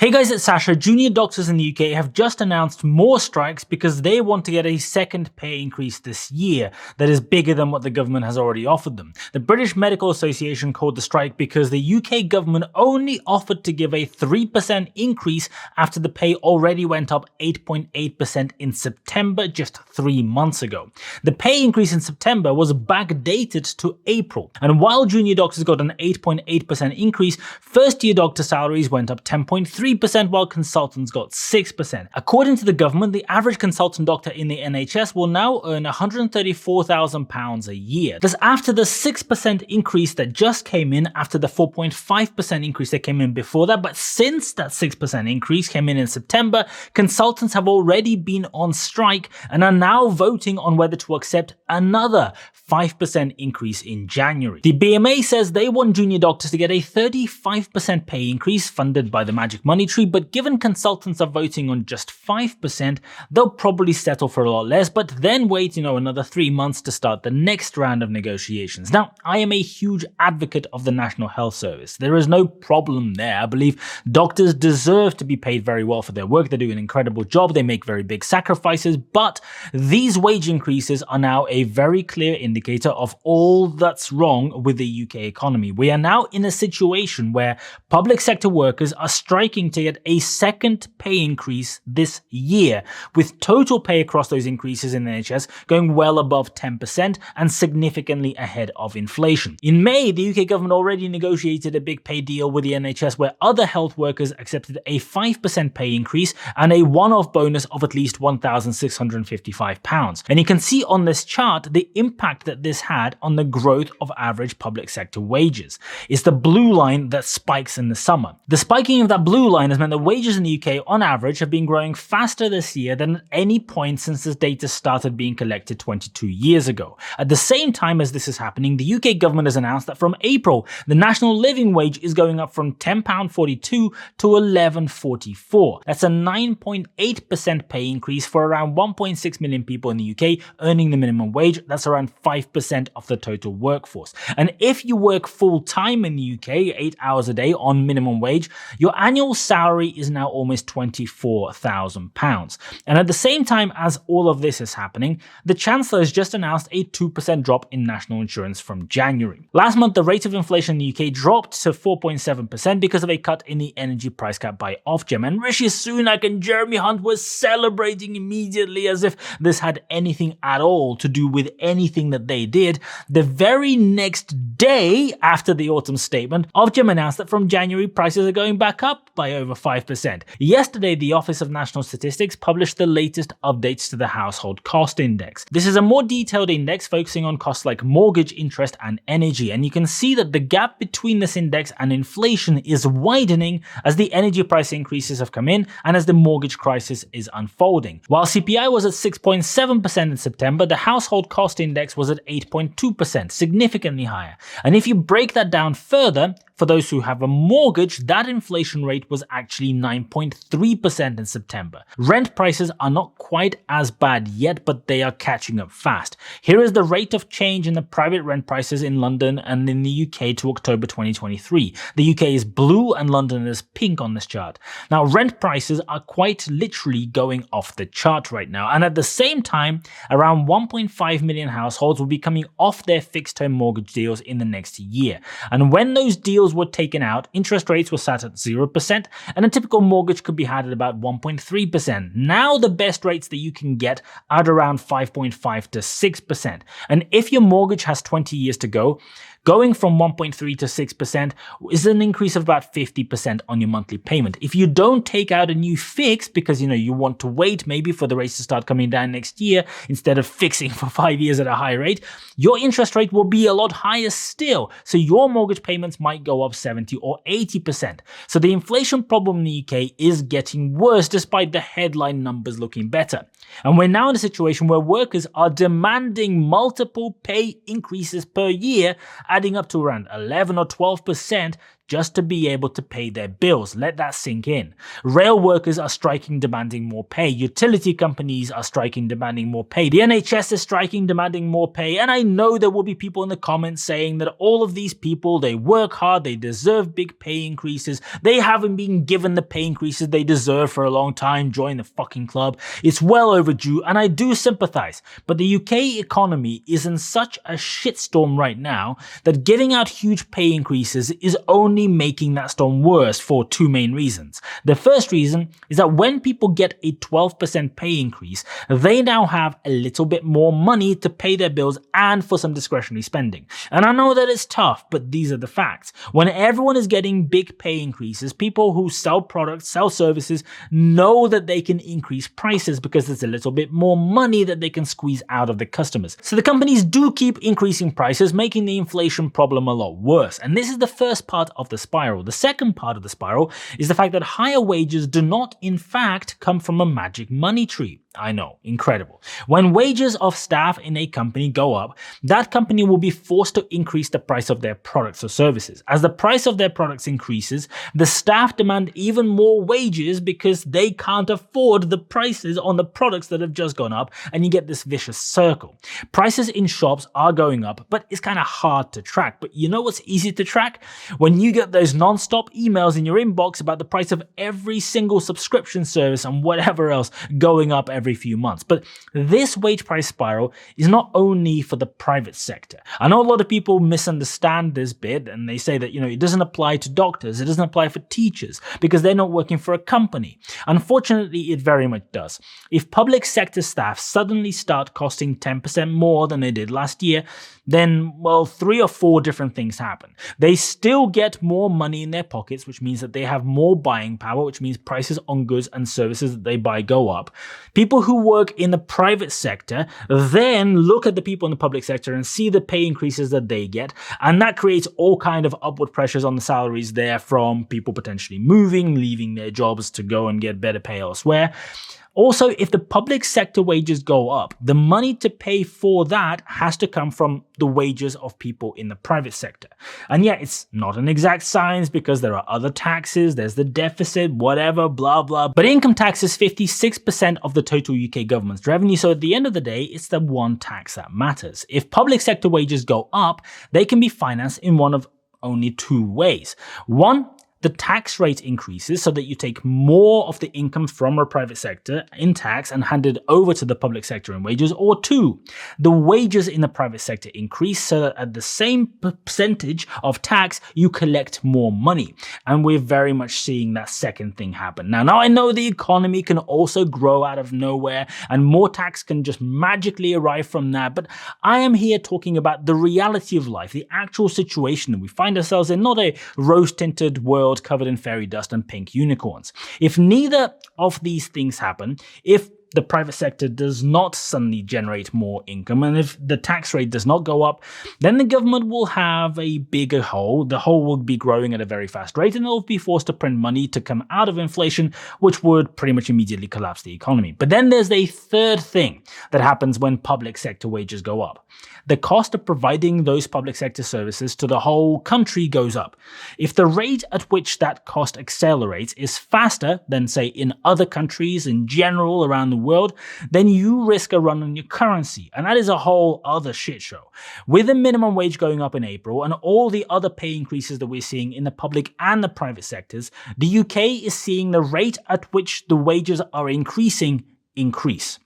Hey guys, it's Sasha. Junior doctors in the UK have just announced more strikes because they want to get a second pay increase this year that is bigger than what the government has already offered them. The British Medical Association called the strike because the UK government only offered to give a 3% increase after the pay already went up 8.8% in September just 3 months ago. The pay increase in September was backdated to April, and while junior doctors got an 8.8% increase, first-year doctor salaries went up 10.3%, while consultants got 6%. According to the government, the average consultant doctor in the NHS will now earn £134,000 a year. That's after the 6% increase that just came in after the 4.5% increase that came in before that. But since that 6% increase came in September, consultants have already been on strike and are now voting on whether to accept another 5% increase in January. The BMA says they want junior doctors to get a 35% pay increase funded by the Magic Money Tree, but given consultants are voting on just 5%, they'll probably settle for a lot less, but then wait, another 3 months to start the next round of negotiations. Now, I am a huge advocate of the National Health Service. There is no problem there. I believe doctors deserve to be paid very well for their work. They do an incredible job. They make very big sacrifices, but these wage increases are now a very clear indicator of all that's wrong with the UK economy. We are now in a situation where public sector workers are striking to get a second pay increase this year, with total pay across those increases in the NHS going well above 10% and significantly ahead of inflation. In May, the UK government already negotiated a big pay deal with the NHS where other health workers accepted a 5% pay increase and a one-off bonus of at least £1,655. And you can see on this chart the impact that this had on the growth of average public sector wages. It's the blue line that spikes in the summer. The spiking of that blue line has meant that wages in the UK on average have been growing faster this year than at any point since this data started being collected 22 years ago. At the same time as this is happening, the UK government has announced that from April, the national living wage is going up from £10.42 to £11.44. That's a 9.8% pay increase for around 1.6 million people in the UK earning the minimum wage. That's around 5% of the total workforce. And if you work full-time in the UK, 8 hours a day on minimum wage, your annual salary is now almost £24,000. And at the same time as all of this is happening, the Chancellor has just announced a 2% drop in national insurance from January. Last month, the rate of inflation in the UK dropped to 4.7% because of a cut in the energy price cap by Ofgem. And Rishi Sunak and Jeremy Hunt were celebrating immediately as if this had anything at all to do with anything that they did. The very next day after the autumn statement, Ofgem announced that from January, prices are going back up by over 5%. Yesterday, the Office of National Statistics published the latest updates to the Household Cost Index. This is a more detailed index focusing on costs like mortgage, interest, and energy, and you can see that the gap between this index and inflation is widening as the energy price increases have come in and as the mortgage crisis is unfolding. While CPI was at 6.7% in September, the Household Cost Index was at 8.2%, significantly higher. And if you break that down further, for those who have a mortgage, that inflation rate was actually 9.3% in September. Rent prices are not quite as bad yet, but they are catching up fast. Here is the rate of change in the private rent prices in London and in the UK to October 2023. The UK is blue and London is pink on this chart. Now, rent prices are quite literally going off the chart right now. And at the same time, around 1.5 million households will be coming off their fixed-term mortgage deals in the next year. And when those deals were taken out, interest rates were sat at 0%, and a typical mortgage could be had at about 1.3%. Now the best rates that you can get are at around 5.5 to 6%. And if your mortgage has 20 years to go, going from 1.3 to 6% is an increase of about 50% on your monthly payment. If you don't take out a new fix because you want to wait maybe for the rates to start coming down next year instead of fixing for 5 years at a high rate, your interest rate will be a lot higher still. So your mortgage payments might go up 70 or 80%. So the inflation problem in the UK is getting worse despite the headline numbers looking better. And we're now in a situation where workers are demanding multiple pay increases per year, adding up to around 11 or 12% just to be able to pay their bills. Let that sink in. Rail workers are striking, demanding more pay. Utility companies are striking, demanding more pay. The NHS is striking, demanding more pay. And I know there will be people in the comments saying that all of these people, they work hard, they deserve big pay increases. They haven't been given the pay increases they deserve for a long time. Join the fucking club. It's well overdue, and I do sympathize. But the UK economy is in such a shitstorm right now that giving out huge pay increases is only making that storm worse for two main reasons. The first reason is that when people get a 12% pay increase, they now have a little bit more money to pay their bills and for some discretionary spending. And I know that it's tough, but these are the facts. When everyone is getting big pay increases, people who sell products, sell services, know that they can increase prices because there's a little bit more money that they can squeeze out of the customers. So the companies do keep increasing prices, making the inflation problem a lot worse. And this is the first part of the spiral. The second part of the spiral is the fact that higher wages do not, in fact, come from a magic money tree. I know, incredible. When wages of staff in a company go up, that company will be forced to increase the price of their products or services. As the price of their products increases, the staff demand even more wages because they can't afford the prices on the products that have just gone up, and you get this vicious circle. Prices in shops are going up, but it's kind of hard to track. But you know what's easy to track? When you get those non-stop emails in your inbox about the price of every single subscription service and whatever else going up every few months. But this wage price spiral is not only for the private sector. I know a lot of people misunderstand this bit and they say that, it doesn't apply to doctors, it doesn't apply for teachers because they're not working for a company. Unfortunately, it very much does. If public sector staff suddenly start costing 10% more than they did last year, then, well, 3 or 4 different things happen. They still get more money in their pockets, which means that they have more buying power, which means prices on goods and services that they buy go up. People who work in the private sector then look at the people in the public sector and see the pay increases that they get, and that creates all kind of upward pressures on the salaries there from people potentially moving, leaving their jobs to go and get better pay elsewhere. Also, if the public sector wages go up, the money to pay for that has to come from the wages of people in the private sector. And yeah, it's not an exact science because there are other taxes, there's the deficit, whatever, blah, blah. But income tax is 56% of the total UK government's revenue, so at the end of the day, it's the one tax that matters. If public sector wages go up, they can be financed in one of only 2 ways. One, the tax rate increases so that you take more of the income from a private sector in tax and hand it over to the public sector in wages. Or 2, the wages in the private sector increase so that at the same percentage of tax, you collect more money. And we're very much seeing that second thing happen. Now I know the economy can also grow out of nowhere and more tax can just magically arrive from that, but I am here talking about the reality of life, the actual situation that we find ourselves in, not a rose-tinted world covered in fairy dust and pink unicorns. If neither of these things happen, if the private sector does not suddenly generate more income, and if the tax rate does not go up, then the government will have a bigger hole. The hole will be growing at a very fast rate, and they'll be forced to print money to come out of inflation, which would pretty much immediately collapse the economy. But then there's a third thing that happens when public sector wages go up. The cost of providing those public sector services to the whole country goes up. If the rate at which that cost accelerates is faster than, say, in other countries in general around the world, then you risk a run on your currency, and that is a whole other shit show. With the minimum wage going up in April and all the other pay increases that we're seeing in the public and the private sectors, the UK is seeing the rate at which the wages are increasing increase.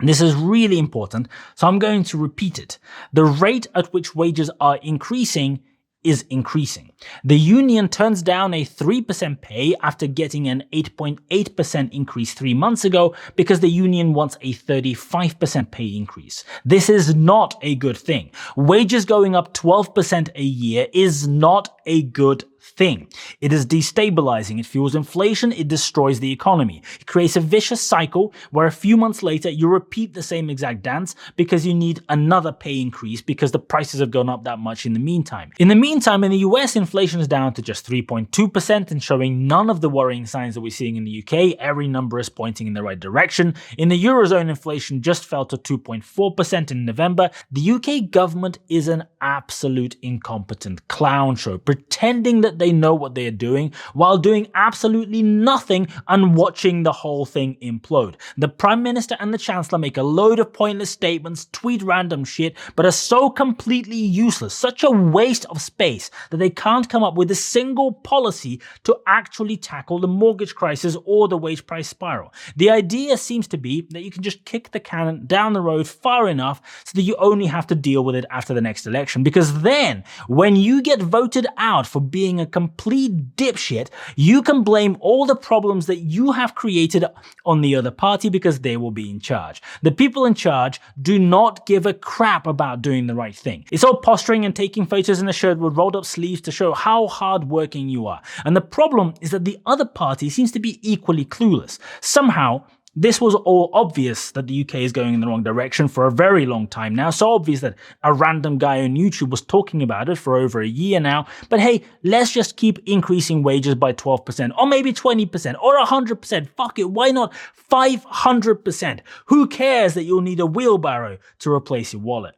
This is really important, so I'm going to repeat it. The rate at which wages are increasing is increasing. The union turns down a 3% pay after getting an 8.8% increase 3 months ago because the union wants a 35% pay increase. This is not a good thing. Wages going up 12% a year is not a good thing. It is destabilizing. It fuels inflation. It destroys the economy. It creates a vicious cycle where a few months later you repeat the same exact dance because you need another pay increase because the prices have gone up that much in the meantime. In the meantime, in the US, inflation is down to just 3.2% and showing none of the worrying signs that we're seeing in the UK. Every number is pointing in the right direction. In the Eurozone, inflation just fell to 2.4% in November. The UK government is an absolute incompetent clown show, pretending that that they know what they are doing while doing absolutely nothing and watching the whole thing implode. The Prime Minister and the Chancellor make a load of pointless statements, tweet random shit, but are so completely useless, such a waste of space, that they can't come up with a single policy to actually tackle the mortgage crisis or the wage price spiral. The idea seems to be that you can just kick the can down the road far enough so that you only have to deal with it after the next election, because then when you get voted out for being a complete dipshit, you can blame all the problems that you have created on the other party because they will be in charge. The people in charge do not give a crap about doing the right thing. It's all posturing and taking photos in a shirt with rolled up sleeves to show how hard-working you are. And the problem is that the other party seems to be equally clueless. Somehow, this was all obvious that the UK is going in the wrong direction for a very long time now, so obvious that a random guy on YouTube was talking about it for over a year now. But hey, let's just keep increasing wages by 12%, or maybe 20%, or 100%. Fuck it, why not 500%? Who cares that you'll need a wheelbarrow to replace your wallet?